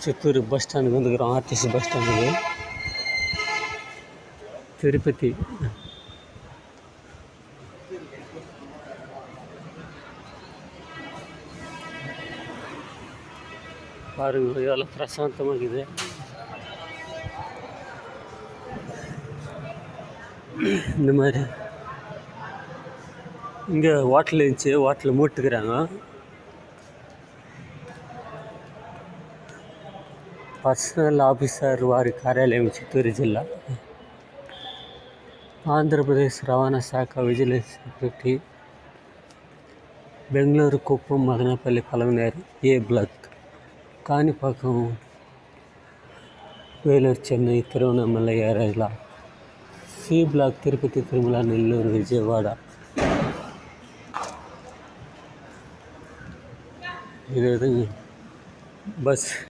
Chittoor bus స్టాండ్కి வந்துக்கிறோம். RTC bus స్టాండ్కి. తిరుపతి பாருங்க, எவ்வளோ பிரசாந்தமாக இருக்குது. இந்த மாதிரி இங்கே ஹோட்டல் இருந்துச்சு, ஹோட்டல் மூட்டுக்கிறாங்க. పర్సనల్ ఆఫీసర్ వారి కార్యాలయం చిత్తూరు జిల్లా. ఆంధ్రప్రదేశ్ రవాణా శాఖ విజిలెన్స్ సెక్రటరీ, బెంగళూరు, కుప్పం, మదనపల్లి, పలమనేరు ఏ black, Kanipakam, Vellore, Chennai, Tiruvannamalai, ఏరైల C black, Tirupati, Tirumala, Nellore, Vijayawada. ఇదే విధంగా బస్